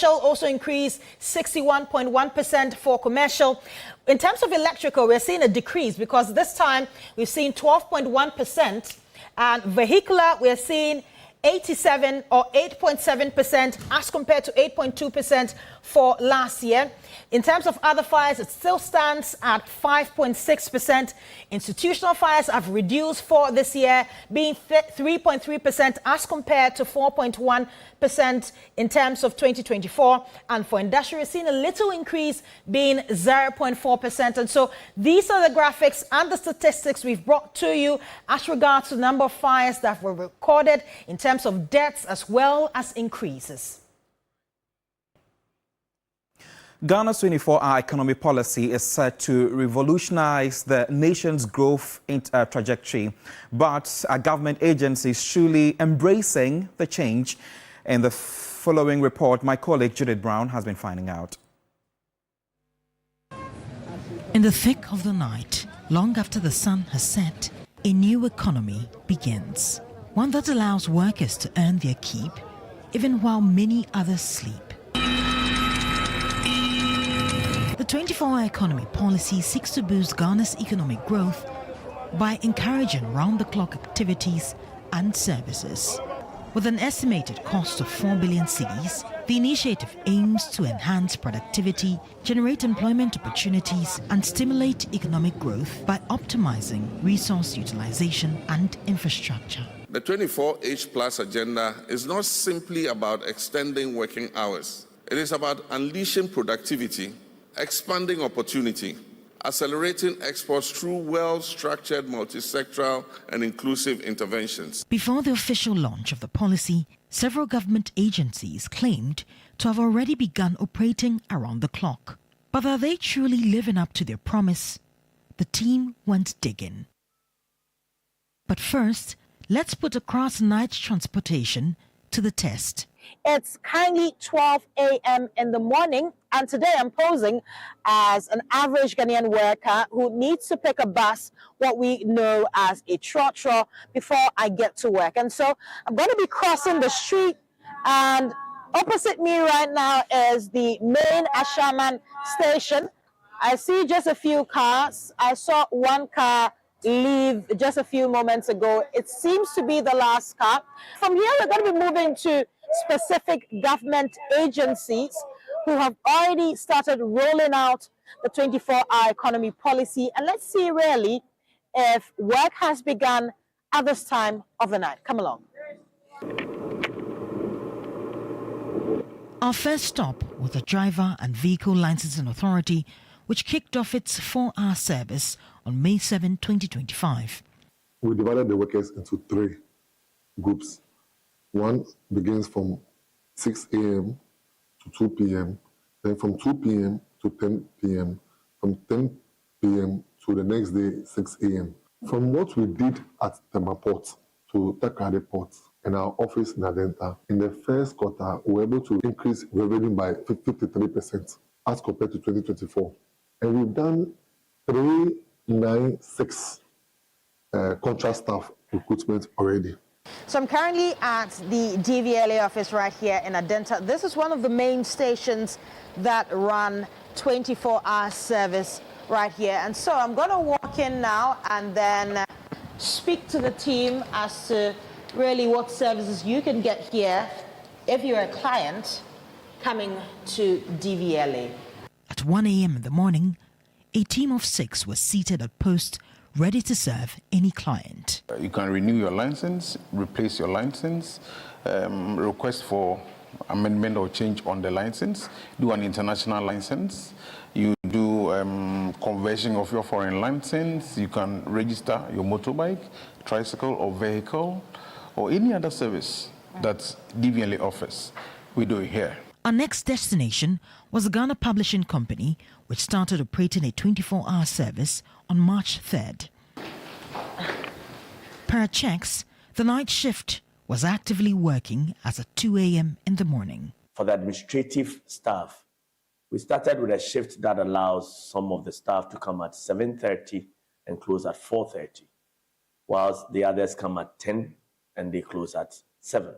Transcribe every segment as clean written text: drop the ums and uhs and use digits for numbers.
Also increased 61.1% for commercial. In terms of electrical, we're seeing a decrease because this time we've seen 12.1%, and vehicular we're seeing 87 or 8.7% as compared to 8.2% for last year. In terms of other fires, it still stands at 5.6%. Institutional fires have reduced for this year, being 3.3% as compared to 4.1% in terms of 2024. And for industrial, we're seeing a little increase, being 0.4%. And so these are the graphics and the statistics we've brought to you as regards to the number of fires that were recorded in terms of deaths as well as increases. Ghana's 24-hour economy policy is set to revolutionize the nation's growth trajectory, but are government agencies truly embracing the change? In the following report, my colleague Judith Brown has been finding out. In the thick of the night, long after the sun has set, a new economy begins. One that allows workers to earn their keep, even while many others sleep. The 24-hour economy policy seeks to boost Ghana's economic growth by encouraging round-the-clock activities and services. With an estimated cost of 4 billion cedis, the initiative aims to enhance productivity, generate employment opportunities, and stimulate economic growth by optimizing resource utilization and infrastructure. The 24H Plus agenda is not simply about extending working hours. It is about unleashing productivity, expanding opportunity, accelerating exports through well-structured, multi-sectoral and inclusive interventions. Before the official launch of the policy, several government agencies claimed to have already begun operating around the clock. But are they truly living up to their promise? The team went digging. But first, let's put across-night transportation to the test. It's currently 12 a.m. in the morning, and today I'm posing as an average Ghanaian worker who needs to pick a bus, what we know as a trotro, before I get to work. And so I'm going to be crossing the street, and opposite me right now is the main Ashaman station. I see just a few cars. I saw one car leave just a few moments ago. It seems to be the last car. From here, we're going to be moving to specific government agencies who have already started rolling out the 24-hour economy policy. And let's see really if work has begun at this time of the night. Come along. Our first stop was the Driver and Vehicle Licensing Authority, which kicked off its 4-hour service on May 7, 2025. We divided the workers into 3 groups. One begins from 6 a.m. to 2 p.m., then from 2 p.m. to 10 p.m., from 10 p.m. to the next day, 6 a.m. From what we did at Tema Port to Takrady Port and our office in Adenta, in the first quarter, we were able to increase revenue by 53% as compared to 2024. And we've done 396 contract staff recruitment already. So I'm currently at the DVLA office right here in Adenta. This is one of the main stations that run 24-hour service right here. And so I'm going to walk in now and then speak to the team as to really what services you can get here if you're a client coming to DVLA. At 1 a.m. in the morning, a team of 6 was seated at post, ready to serve any client. You can renew your license, replace your license, request for amendment or change on the license, do an international license, you do conversion of your foreign license, you can register your motorbike, tricycle or vehicle, or any other service that DVLA offers. We do it here. Our next destination was the Ghana Publishing Company, which started operating a 24-hour service on March 3rd. Per checks, the night shift was actively working as at 2 a.m. in the morning. For the administrative staff, we started with a shift that allows some of the staff to come at 7:30 and close at 4:30, whilst the others come at 10 and they close at 7.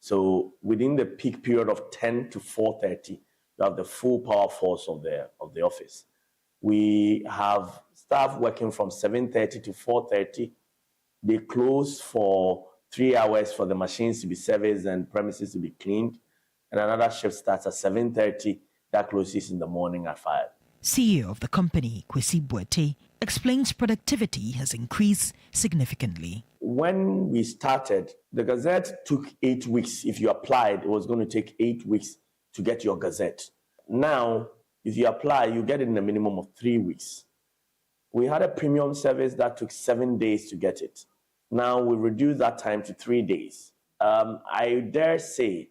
So within the peak period of 10 to 4:30, you have the full power force of the office. We have staff working from 7:30 to 4:30. They close for 3 hours for the machines to be serviced and premises to be cleaned. And another shift starts at 7:30. That closes in the morning at 5. CEO of the company, Kwesi Boete, explains productivity has increased significantly. When we started, the Gazette took 8 weeks. If you applied, it was going to take 8 weeks to get your Gazette. Now, if you apply, you get it in a minimum of 3 weeks. We had a premium service that took 7 days to get it. Now we reduced that time to 3 days. I dare say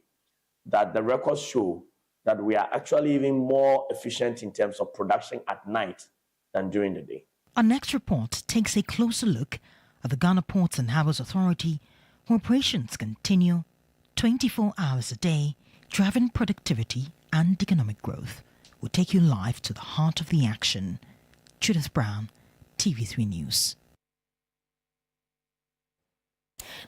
that the records show that we are actually even more efficient in terms of production at night than during the day. Our next report takes a closer look at the Ghana Ports and Harbours Authority, where operations continue 24 hours a day, driving productivity and economic growth. We'll take you live to the heart of the action. Judith Brown, TV3 News.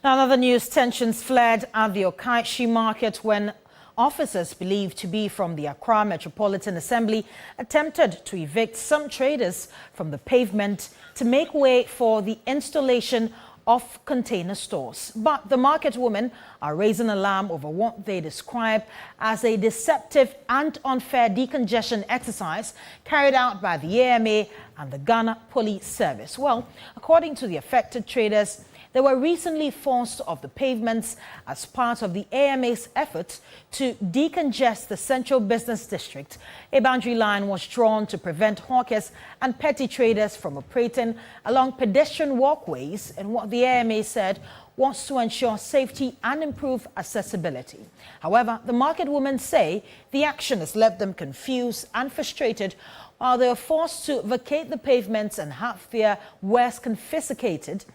Now, another news, tensions flared at the Okaishi market when officers believed to be from the Accra Metropolitan Assembly attempted to evict some traders from the pavement to make way for the installation of container stores. But the market women are raising alarm over what they describe as a deceptive and unfair decongestion exercise carried out by the AMA and the Ghana Police Service. Well, according to the affected traders, they were recently forced off the pavements as part of the AMA's efforts to decongest the Central Business District. A boundary line was drawn to prevent hawkers and petty traders from operating along pedestrian walkways in what the AMA said was to ensure safety and improve accessibility. However, the market women say the action has left them confused and frustrated while they are forced to vacate the pavements and have their wares confiscated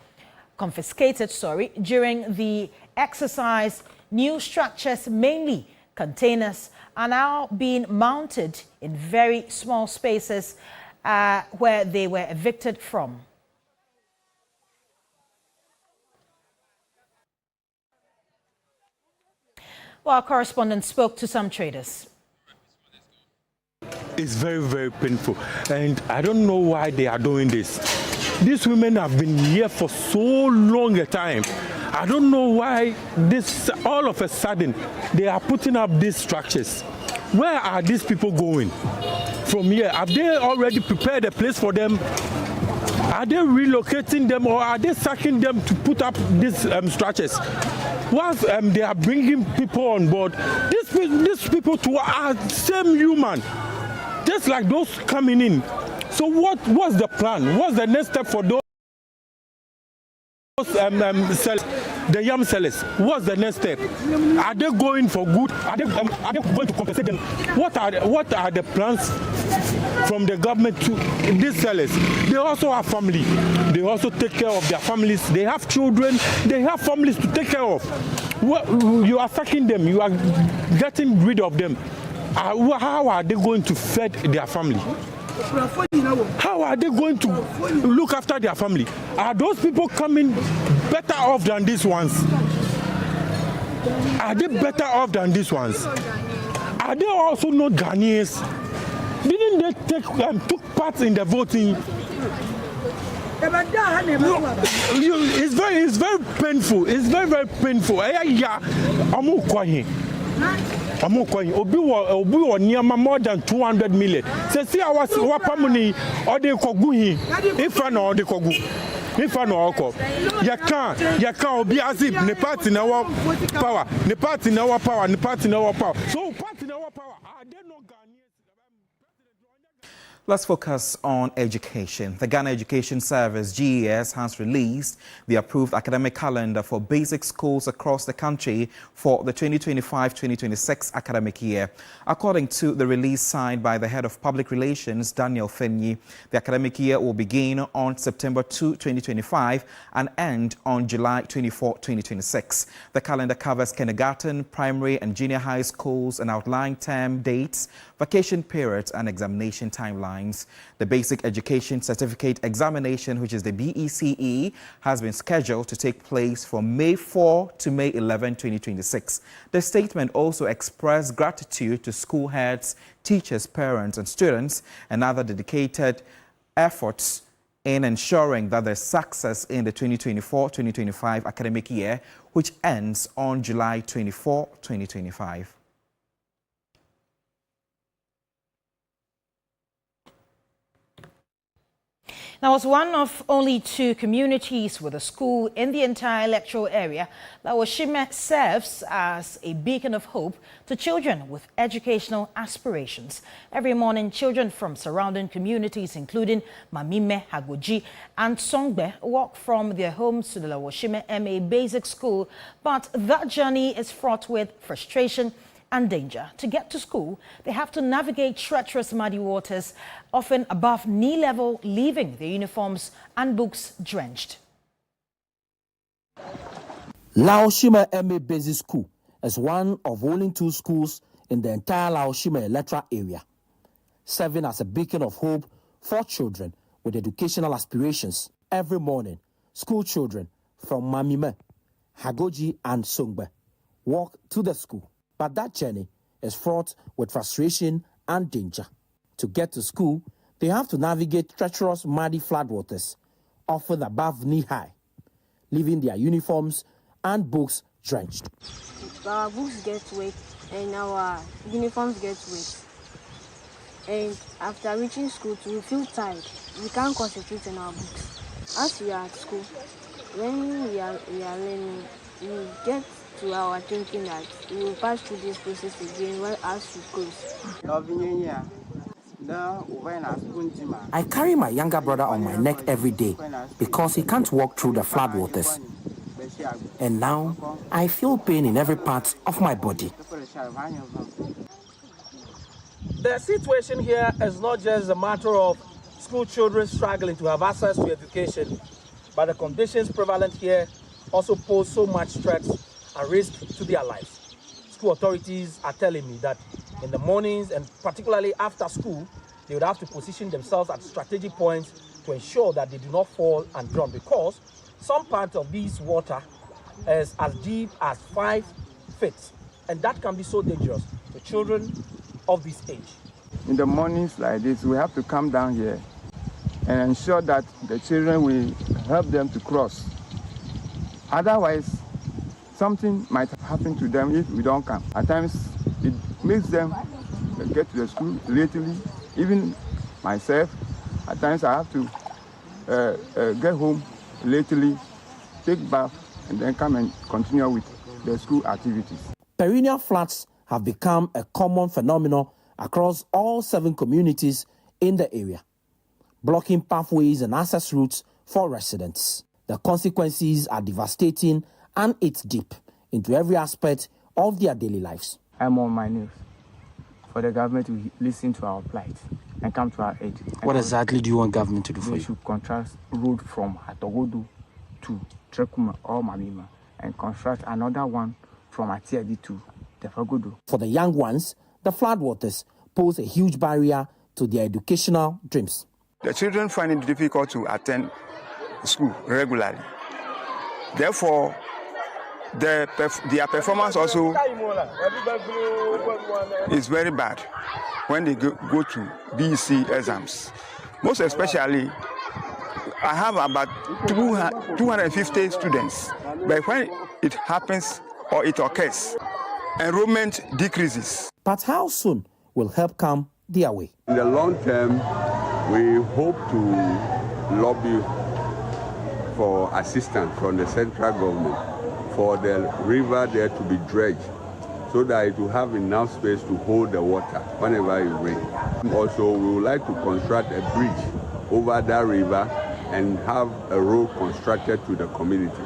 during the exercise. New structures, mainly containers, are now being mounted in very small spaces where they were evicted from. Well, our correspondent spoke to some traders. It's very, very painful, and I don't know why they are doing this. These women have been here for so long a time. I don't know why this, all of a sudden, they are putting up these structures. Where are these people going from here? Have they already prepared a place for them? Are they relocating them, or are they sacking them to put up these structures? Once they are bringing people on board, these people too are same human, just like those coming in. So what's the plan? What's the next step for those sellers, the yam sellers? What's the next step? Are they going for good? Are they going to compensate them? What are the plans from the government to these sellers? They also have family. They also take care of their families. They have children. They have families to take care of. You are sacking them. You are getting rid of them. How are they going to feed their family? How are they going to look after their family? Are those people coming better off than these ones? Are they better off than these ones? Are they also not Ghanaians? Didn't they took part in the voting? It's very painful. It's very, very painful. Obi wo niama more than 200 million. Say see our pamuni or they kogu hi. If na or they kogu. If na oko. Ya can obi asip ne party na our power. Ne party na our power. Ne party na our power. So party na our power. Are they not Ghanaians? Let's focus on education. The Ghana Education Service, GES, has released the approved academic calendar for basic schools across the country for the 2025-2026 academic year. According to the release signed by the head of public relations, Daniel Fenyi, the academic year will begin on September 2, 2025 and end on July 24, 2026. The calendar covers kindergarten, primary and junior high schools and outline term dates, vacation periods and examination timelines. deadlines. The Basic Education Certificate Examination, which is the BECE, has been scheduled to take place from May 4 to May 11, 2026. The statement also expressed gratitude to school heads, teachers, parents, and students, and other dedicated efforts in ensuring that there's success in the 2024-2025 academic year, which ends on July 24, 2025. Now, as one of only 2 communities with a school in the entire electoral area, Lawoshime serves as a beacon of hope to children with educational aspirations. Every morning, children from surrounding communities, including Mamime, Hagoji, and Songbe, walk from their homes to the Lawoshime MA Basic School, but that journey is fraught with frustration and danger. To get to school, they have to navigate treacherous muddy waters, often above knee level, leaving their uniforms and books drenched. Lawoshime MA Basic School is one of only 2 schools in the entire Lawoshime electoral area, serving as a beacon of hope for children with educational aspirations. Every morning, school children from Mamime, Hagoji, and Songbe walk to the school. But that journey is fraught with frustration and danger. To get to school, they have to navigate treacherous, muddy floodwaters, often above knee-high, leaving their uniforms and books drenched. Our books get wet and our uniforms get wet. And after reaching school, we feel tired. We can't concentrate on our books. As we are at school, when we are learning, we get to our thinking that we will pass through this process again well as we close. I carry my younger brother on my neck every day because he can't walk through the floodwaters. And now I feel pain in every part of my body. The situation here is not just a matter of school children struggling to have access to education, but the conditions prevalent here also pose so much threats and risk to their lives. School authorities are telling me that in the mornings and particularly after school, they would have to position themselves at strategic points to ensure that they do not fall and drown, because some part of this water is as deep as 5 feet, and that can be so dangerous to children of this age. In the mornings like this, we have to come down here and ensure that the children will help them to cross. Otherwise, something might happen to them if we don't come. At times, it makes them get to the school lately. Even myself, at times I have to get home lately, take bath, and then come and continue with the school activities. Perennial floods have become a common phenomenon across all 7 communities in the area, blocking pathways and access routes for residents. The consequences are devastating and it's deep into every aspect of their daily lives. I'm on my knees for the government to listen to our plight and come to our aid. What exactly do you want government to do for you? They should construct road from Hatogodo to Trekuma or Mamima and construct another one from Atiadi to Tefagodo. For the young ones, the floodwaters pose a huge barrier to their educational dreams. The children find it difficult to attend school regularly. Therefore, their performance also is very bad when they go to BEC exams. Most especially, I have about 250 students, but when it happens or it occurs, enrollment decreases. But how soon will help come their way? In the long term, we hope to lobby for assistance from the central government for the river there to be dredged so that it will have enough space to hold the water whenever it rains. Also, we would like to construct a bridge over that river and have a road constructed to the communities.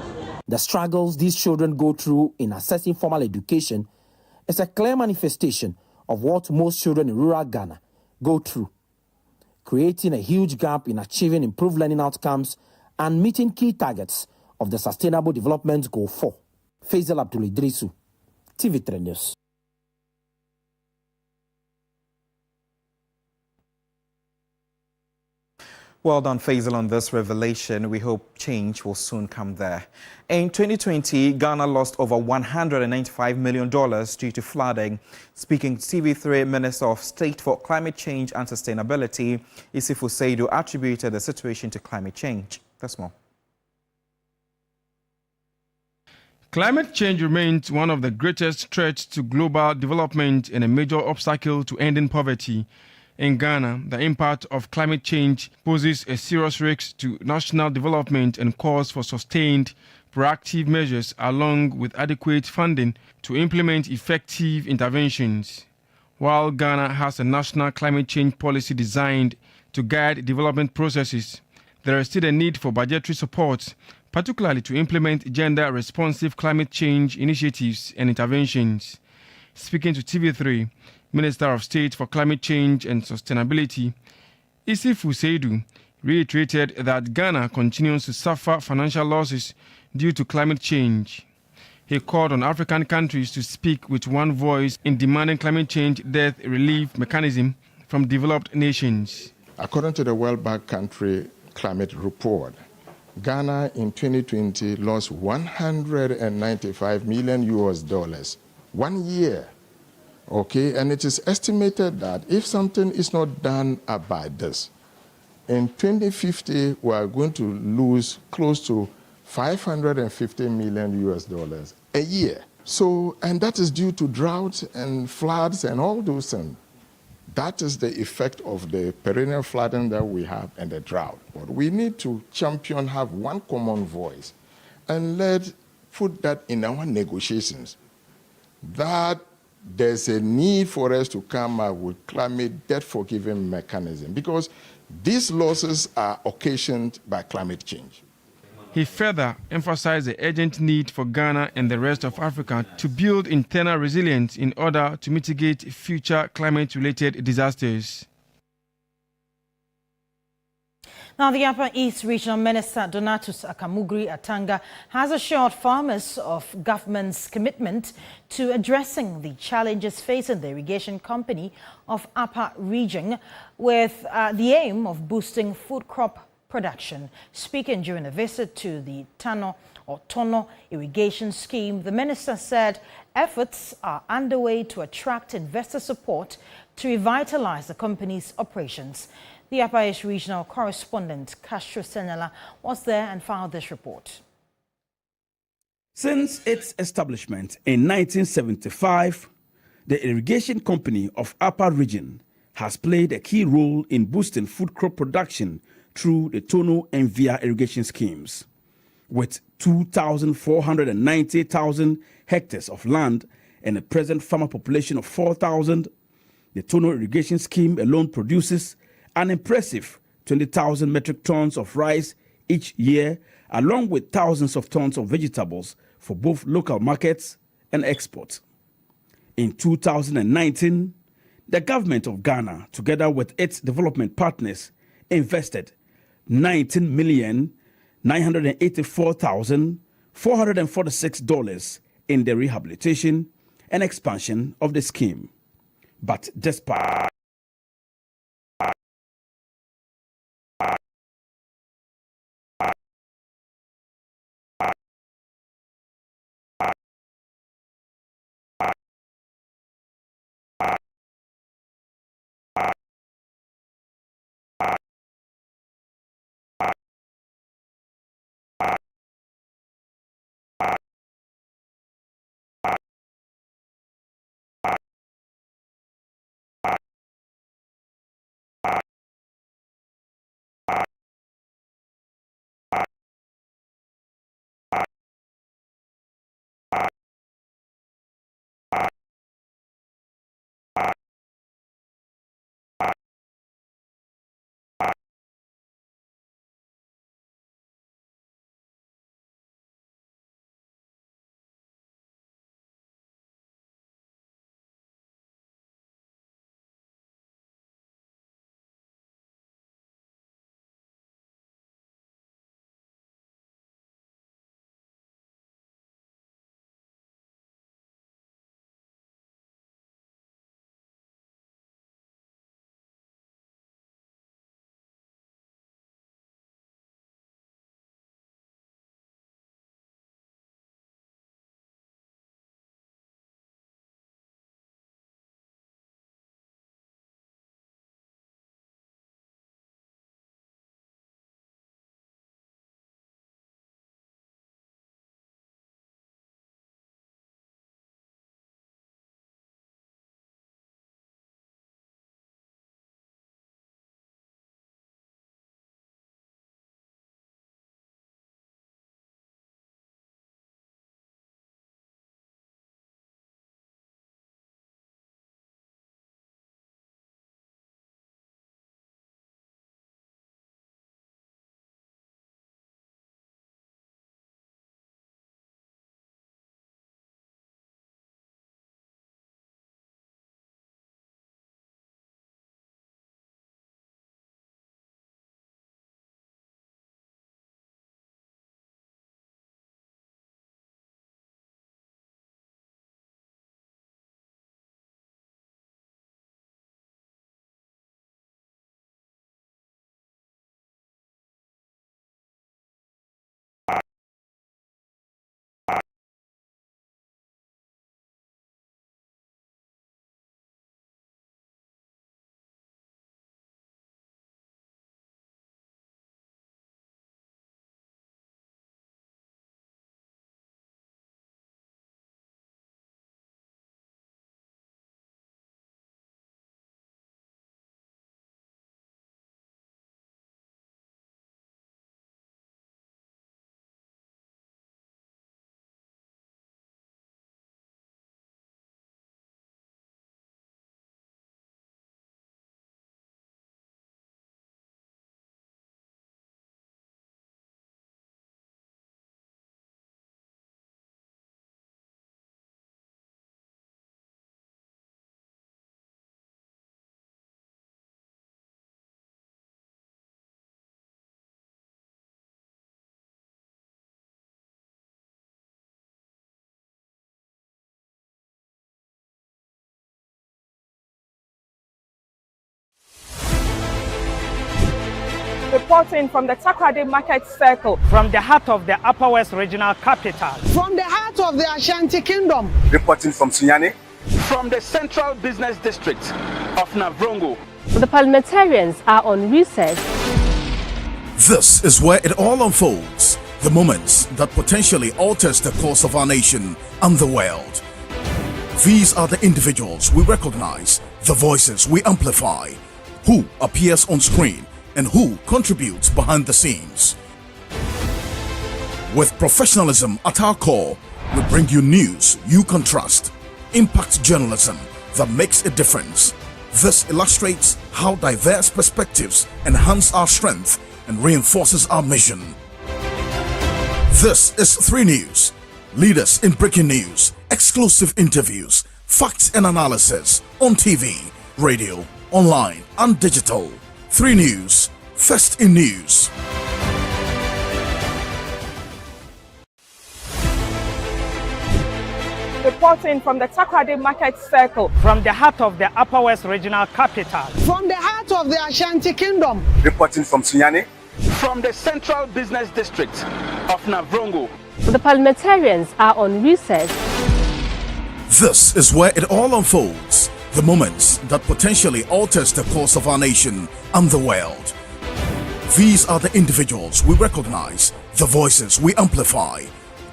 The struggles these children go through in accessing formal education is a clear manifestation of what most children in rural Ghana go through, creating a huge gap in achieving improved learning outcomes and meeting key targets of the Sustainable Development Goal 4. Faisal Abdul Idrisu, TV3 News. Well done, Faisal, on this revelation. We hope change will soon come there. In 2020, Ghana lost over $195 million due to flooding. Speaking to TV3, Minister of State for Climate Change and Sustainability, Isifu Seidu, attributed the situation to climate change. That's more. Climate change remains one of the greatest threats to global development and a major obstacle to ending poverty. In Ghana, the impact of climate change poses a serious risk to national development and calls for sustained, proactive measures along with adequate funding to implement effective interventions. While Ghana has a national climate change policy designed to guide development processes, there is still a need for budgetary support, particularly to implement gender-responsive climate change initiatives and interventions. Speaking to TV3, Minister of State for Climate Change and Sustainability, Isifu Seidu, reiterated that Ghana continues to suffer financial losses due to climate change. He called on African countries to speak with one voice in demanding climate change debt relief mechanism from developed nations. According to the World Bank Country Climate Report, Ghana in 2020 lost $195 million 1 year. Okay, and it is estimated that if something is not done about this, in 2050 we are going to lose close to $550 million a year. So, and that is due to drought and floods and all those things. That is the effect of the perennial flooding that we have and the drought. But we need to champion, have one common voice, and put that in our negotiations. That there's a need for us to come up with climate debt forgiving mechanism because these losses are occasioned by climate change. He further emphasized the urgent need for Ghana and the rest of Africa to build internal resilience in order to mitigate future climate-related disasters. Now, the Upper East Regional Minister, Donatus Akamugri Atanga, has assured farmers of government's commitment to addressing the challenges facing the irrigation company of Upper Region with the aim of boosting food crop production. Speaking during a visit to the Tono irrigation scheme, the minister said efforts are underway to attract investor support to revitalize the company's operations. The Upper East Regional correspondent Castro Senela was there and filed this report. Since its establishment in 1975, the irrigation company of Upper Region has played a key role in boosting food crop production through the Tono and Via irrigation schemes. With 2,490,000 hectares of land and a present farmer population of 4,000, the Tono irrigation scheme alone produces an impressive 20,000 metric tons of rice each year, along with thousands of tons of vegetables for both local markets and export. In 2019, the government of Ghana, together with its development partners, invested $19,984,446 in the rehabilitation and expansion of the scheme. But despite Reporting from the Takoradi Market Circle, from the heart of the Upper West Regional Capital. From the heart of the Ashanti Kingdom. Reporting from Sunyani. From the Central Business District of Navrongo. The parliamentarians are on recess. This is where it all unfolds. The moments that potentially alters the course of our nation and the world. These are the individuals we recognize, the voices we amplify, who appears on screen and who contributes behind the scenes. With professionalism at our core, we bring you news you can trust. Impact journalism that makes a difference. This illustrates how diverse perspectives enhance our strength and reinforces our mission. This is 3 News. Leaders in breaking news, exclusive interviews, facts and analysis on TV, radio, online and digital. 3 News, first in news. Reporting from the Takoradi Market Circle, from the heart of the Upper West Regional Capital. From the heart of the Ashanti Kingdom. Reporting from Sunyani. From the Central Business District of Navrongo. The parliamentarians are on recess. This is where it all unfolds. The moments that potentially alters the course of our nation and the world. These are the individuals we recognize, the voices we amplify,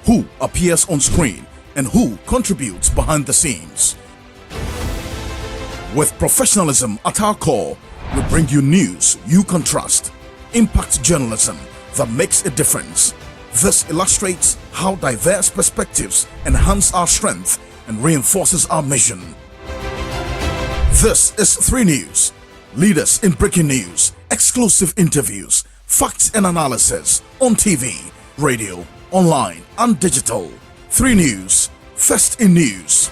who appears on screen and who contributes behind the scenes. With professionalism at our core, we bring you news you can trust. Impact journalism that makes a difference. This illustrates how diverse perspectives enhance our strength and reinforces our mission. This is 3 News. Leaders in breaking news, exclusive interviews, facts and analysis on TV, radio, online and digital. 3 News, first in news.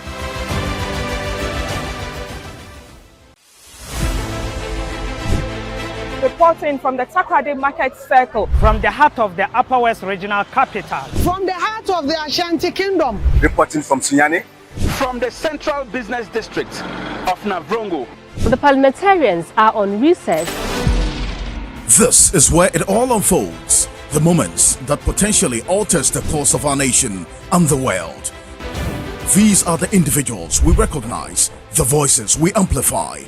Reporting from the Takoradi Market Circle, from the heart of the Upper West Regional Capital. From the heart of the Ashanti Kingdom. Reporting from Sunyani. From the Central Business District of Navrongo. The parliamentarians are on recess. This is where it all unfolds. The moments that potentially alters the course of our nation and the world. These are the individuals we recognize, the voices we amplify,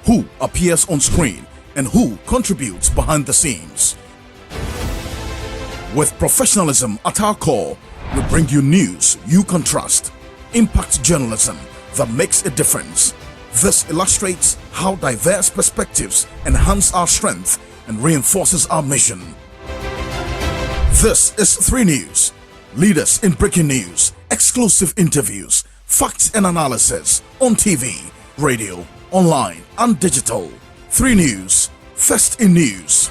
who appears on screen and who contributes behind the scenes. With professionalism at our core, we bring you news you can trust. Impact journalism that makes a difference. This illustrates how diverse perspectives enhance our strength and reinforces our mission. This is 3 News. Leaders in breaking news, exclusive interviews, facts and analysis on TV, radio, online and digital. 3 News, first in news.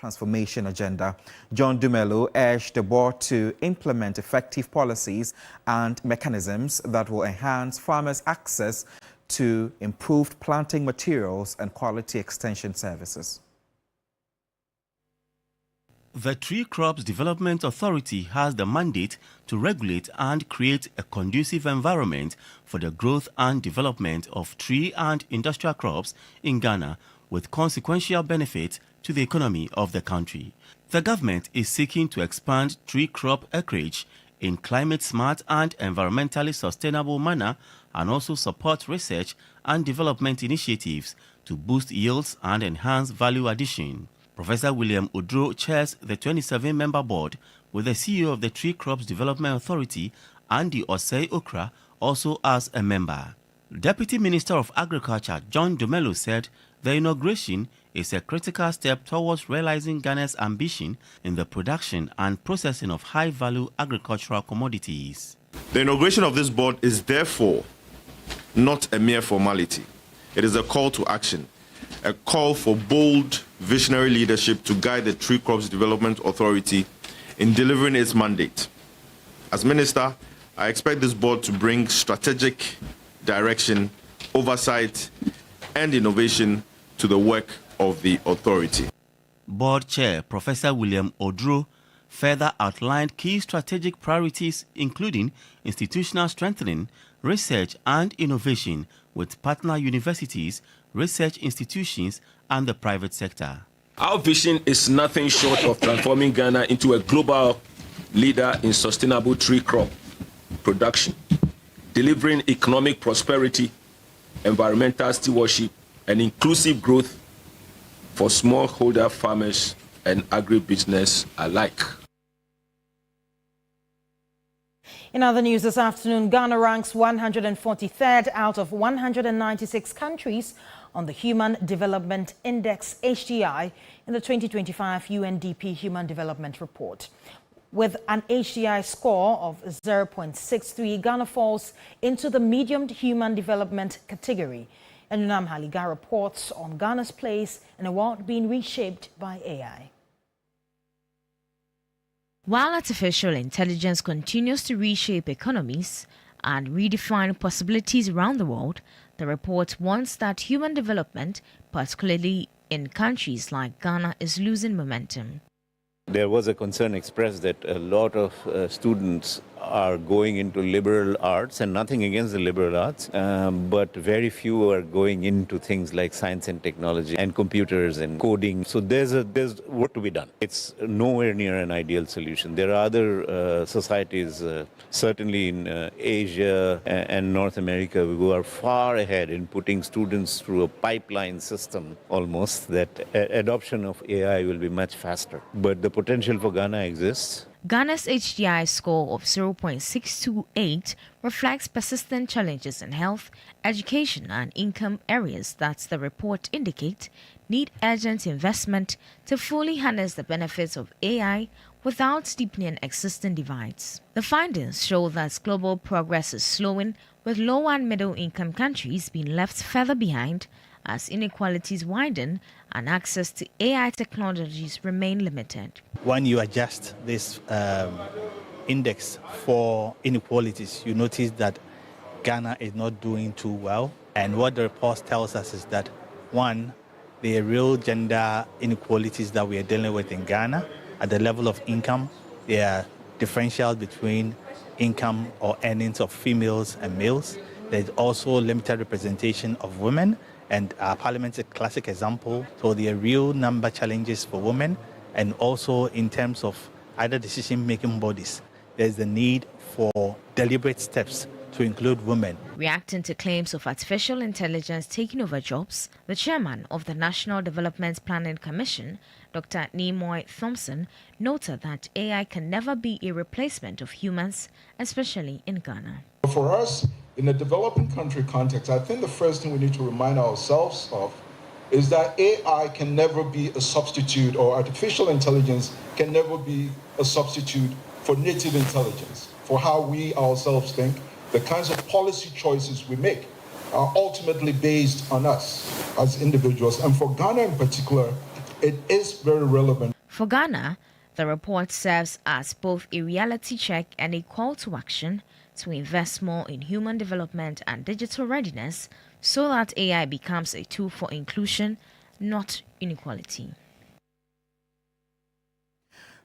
transformation agenda. John Dumelo urged the board to implement effective policies and mechanisms that will enhance farmers' access to improved planting materials and quality extension services. The Tree Crops Development Authority has the mandate to regulate and create a conducive environment for the growth and development of tree and industrial crops in Ghana, with consequential benefits to the economy of the country. The government is seeking to expand tree crop acreage in climate-smart and environmentally sustainable manner, and also support research and development initiatives to boost yields and enhance value addition. Professor William Odro chairs the 27-member board, with the CEO of the Tree Crops Development Authority, Andy Osei Okra, also as a member. Deputy Minister of Agriculture John Dumelo said the inauguration is a critical step towards realizing Ghana's ambition in the production and processing of high-value agricultural commodities. The inauguration of this board is therefore not a mere formality. It is a call to action, a call for bold, visionary leadership to guide the Tree Crops Development Authority in delivering its mandate. As Minister, I expect this board to bring strategic direction, oversight, and innovation to the work of the authority. Board Chair Professor William Odro further outlined key strategic priorities, including institutional strengthening, research and innovation with partner universities, research institutions, and the private sector. Our vision is nothing short of transforming Ghana into a global leader in sustainable tree crop production, delivering economic prosperity, environmental stewardship, and inclusive growth for smallholder farmers and agribusiness alike. In other news this afternoon, Ghana ranks 143rd out of 196 countries on the Human Development Index (HDI) in the 2025 UNDP Human Development Report. With an HDI score of 0.63, Ghana falls into the medium human development category. And Unam Haliga reports on Ghana's place in a world being reshaped by AI. While artificial intelligence continues to reshape economies and redefine possibilities around the world, the report warns that human development, particularly in countries like Ghana, is losing momentum. There was a concern expressed that a lot of students are going into liberal arts, and nothing against the liberal arts, but very few are going into things like science and technology and computers and coding. So there's work to be done. It's nowhere near an ideal solution. There are other societies, certainly in Asia and North America, who are far ahead in putting students through a pipeline system almost, that adoption of AI will be much faster. But the potential for Ghana exists. Ghana's HDI score of 0.628 reflects persistent challenges in health, education and income areas that the report indicates need urgent investment to fully harness the benefits of AI without deepening existing divides. The findings show that global progress is slowing, with low and middle income countries being left further behind as inequalities widen and access to AI technologies remain limited. When you adjust this index for inequalities, you notice that Ghana is not doing too well. And what the report tells us is that, one, the real gender inequalities that we are dealing with in Ghana at the level of income, there are differentials between income or earnings of females and males. There's also limited representation of women, and our parliament is a classic example. So there are real number challenges for women, and also in terms of other decision-making bodies, there's the need for deliberate steps to include women. Reacting to claims of artificial intelligence taking over jobs, the chairman of the National Development Planning Commission, Dr. Nimoy Thompson, noted that AI can never be a replacement of humans, especially in Ghana. For us, in a developing country context, I think the first thing we need to remind ourselves of is that AI can never be a substitute, or artificial intelligence can never be a substitute for native intelligence, for how we ourselves think. The kinds of policy choices we make are ultimately based on us as individuals. And for Ghana in particular, it is very relevant. For Ghana, the report serves as both a reality check and a call to action to invest more in human development and digital readiness so that AI becomes a tool for inclusion, not inequality.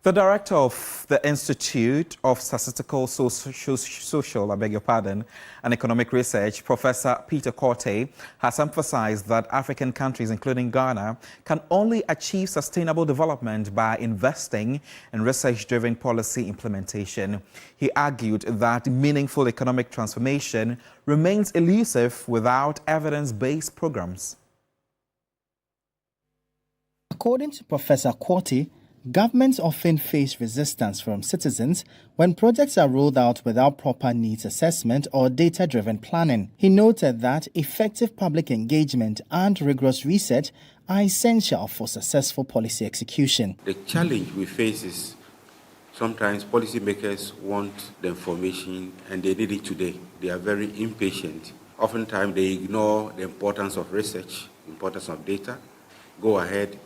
The director of the Institute of Statistical Social and Economic Research, Professor Peter Korte, has emphasized that African countries, including Ghana, can only achieve sustainable development by investing in research-driven policy implementation. He argued that meaningful economic transformation remains elusive without evidence-based programs. According to Professor Korte, governments often face resistance from citizens when projects are rolled out without proper needs assessment or data-driven planning. He noted that effective public engagement and rigorous research are essential for successful policy execution. The challenge we face is sometimes policymakers want the information and they need it today. They are very impatient. Oftentimes they ignore the importance of research, importance of data, go ahead.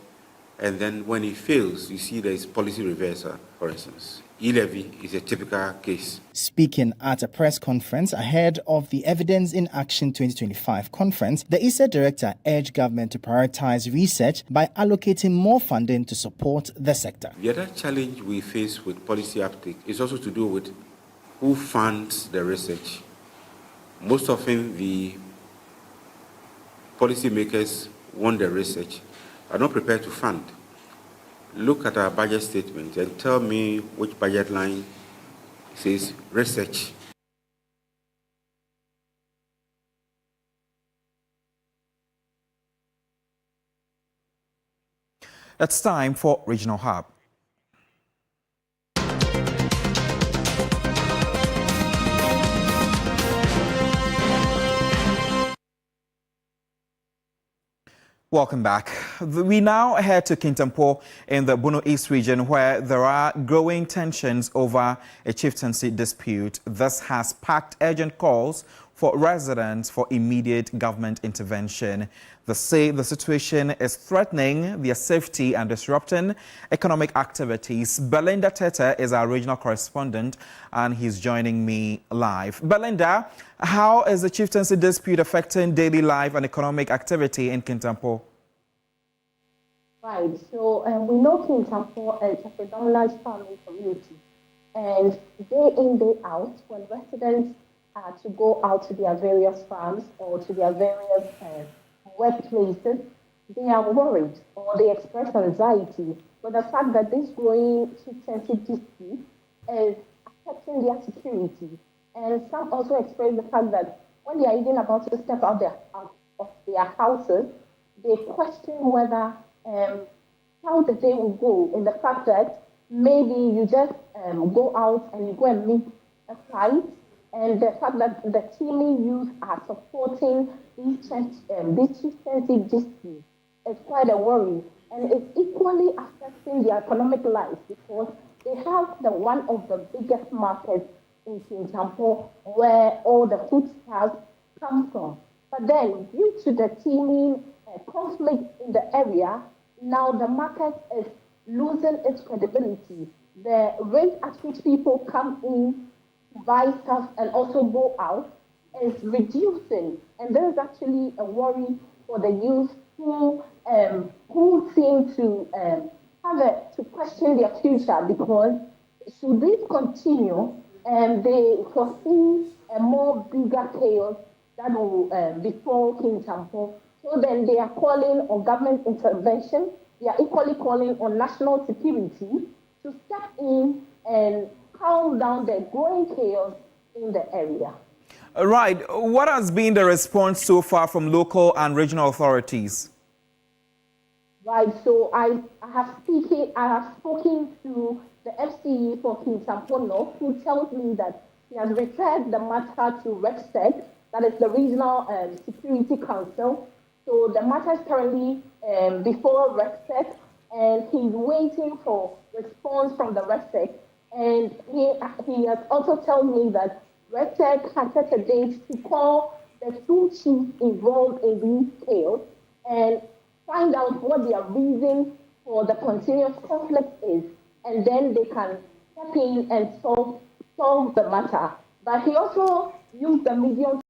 And then when it fails, you see there is policy reversal, for instance. E-levy is a typical case. Speaking at a press conference ahead of the Evidence in Action 2025 conference, the ISA director urged government to prioritize research by allocating more funding to support the sector. The other challenge we face with policy uptake is also to do with who funds the research. Most often the policymakers want the research, are not prepared to fund. Look at our budget statement and tell me which budget line says research. It's time for Regional Hub. Welcome back. We now head to Kintampo in the Bono East region where there are growing tensions over a chieftaincy dispute. This has sparked urgent calls for residents for immediate government intervention. They say the situation is threatening their safety and disrupting economic activities. Belinda Tete is our regional correspondent and he's joining me live. Belinda, how is the chieftaincy dispute affecting daily life and economic activity in Kintampo? Right, so we know Kintampo is a predominantly farming community. And day in, day out, when residents are to go out to their various farms or to their various workplaces, they are worried or they express anxiety with the fact that this growing chieftaincy dispute is affecting their security. And some also express the fact that when they are even about to step out of their houses, they question whether how the day will go, in the fact that maybe you just go out and you go and meet a fight, and the fact that the teeming youth are supporting these chieftaincy disputes is quite a worry. And it's equally affecting their economic life because they have one of the biggest markets in Kintampo where all the foodstuffs come from. But then, due to the teeming conflict in the area, now the market is losing its credibility. The rate at which people come in, buy stuff, and also go out is reducing. And there is actually a worry for the youth who seem to to question their future because should this continue, they foresee a more bigger chaos that will befall Kintampo. So then they are calling on government intervention. They are equally calling on national security to step in and calm down the growing chaos in the area. Right. What has been the response so far from local and regional authorities? Right. So I have spoken to the FCE for Kintampo North, who tells me that he has referred the matter to RECSEC, that is the Regional Security Council. So the matter is currently before RECSEC, and he's waiting for response from the RECSEC. And he has also told me that RECSEC has set a date to call the two chiefs involved in these chaos and find out what their reason for the continuous conflict is, and then they can step in and solve the matter. But he also used the medium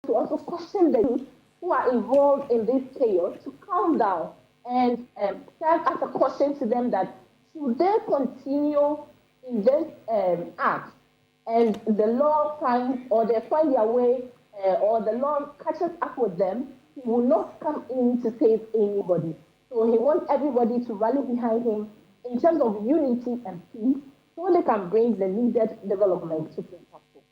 to also question the youth who are involved in this chaos to calm down and serve as a caution to them that should they continue in this act and the law finds or they find their way or the law catches up with them, he will not come in to save anybody. So he wants everybody to rally behind him in terms of unity and peace so they can bring the needed development to Kintampo.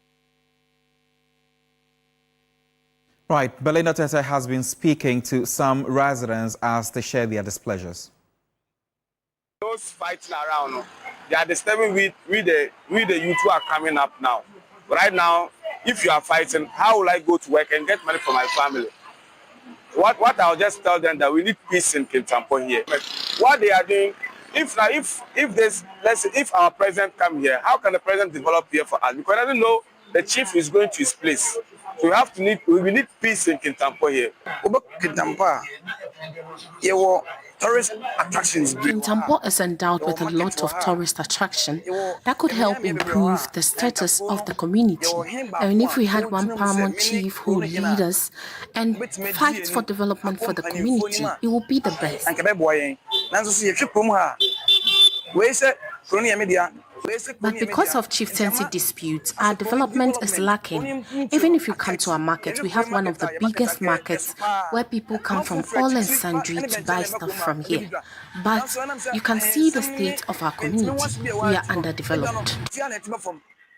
Right, Belinda Tete has been speaking to some residents as they share their displeasures. Those fighting around, they are disturbing with the youth who are coming up now. Right now, if you are fighting, how will I go to work and get money for my family? What I'll just tell them that we need peace in Kintampo here. What they are doing, if our president come here, how can the president develop here for us? Because I don't know the chief is going to his place. So we need peace in Kintampo here. Kintampo, tourist attractions. Kintampo is endowed with a lot of tourist attraction that could help improve the status of the community. And if we had one paramount chief who would lead us and fight for development for the community, it would be the best. But because of chieftaincy disputes, our development is lacking. Even if you come to our market, we have one of the biggest markets where people come from all and sundry to buy stuff from here. But you can see the state of our community. We are underdeveloped.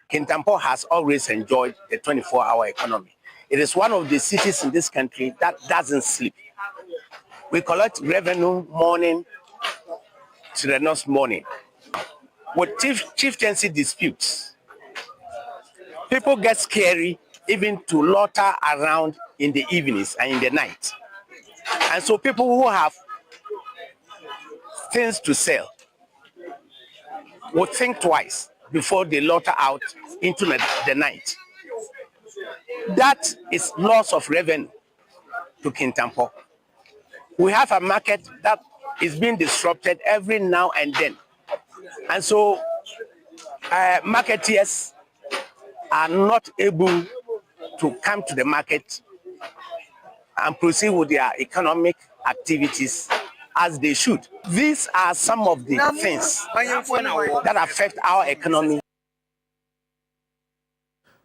Kintampo has always enjoyed the 24-hour economy. It is one of the cities in this country that doesn't sleep. We collect revenue morning to the next morning. With chieftaincy disputes, people get scary even to loiter around in the evenings and in the night. And so people who have things to sell would think twice before they loiter out into the night. That is loss of revenue to Kintampo. We have a market that is being disrupted every now and then. And so marketeers are not able to come to the market and proceed with their economic activities as they should. These are some of the things that affect our economy.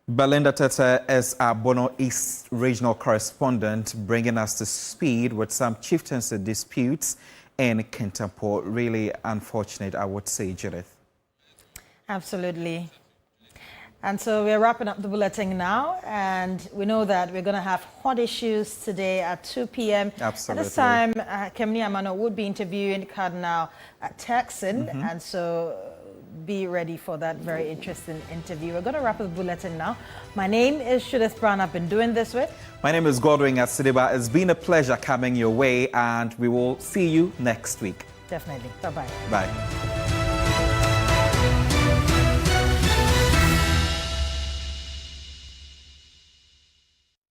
Belinda Tete is our Bono East regional correspondent, bringing us to speed with some chieftaincy disputes in Kintampo. Really unfortunate, I would say, Judith. Absolutely. And so we're wrapping up the bulletin now, and we know that we're going to have hot issues today at 2 p.m. Absolutely. At this time, Kemni Amano would be interviewing Cardinal Texan, and so be ready for that very interesting interview. We're going to wrap up the bulletin now. My name is Judith Brown. I've been doing this with. My name is Godwin Asidiba. It's been a pleasure coming your way, and we will see you next week. Definitely. Bye-bye. Bye.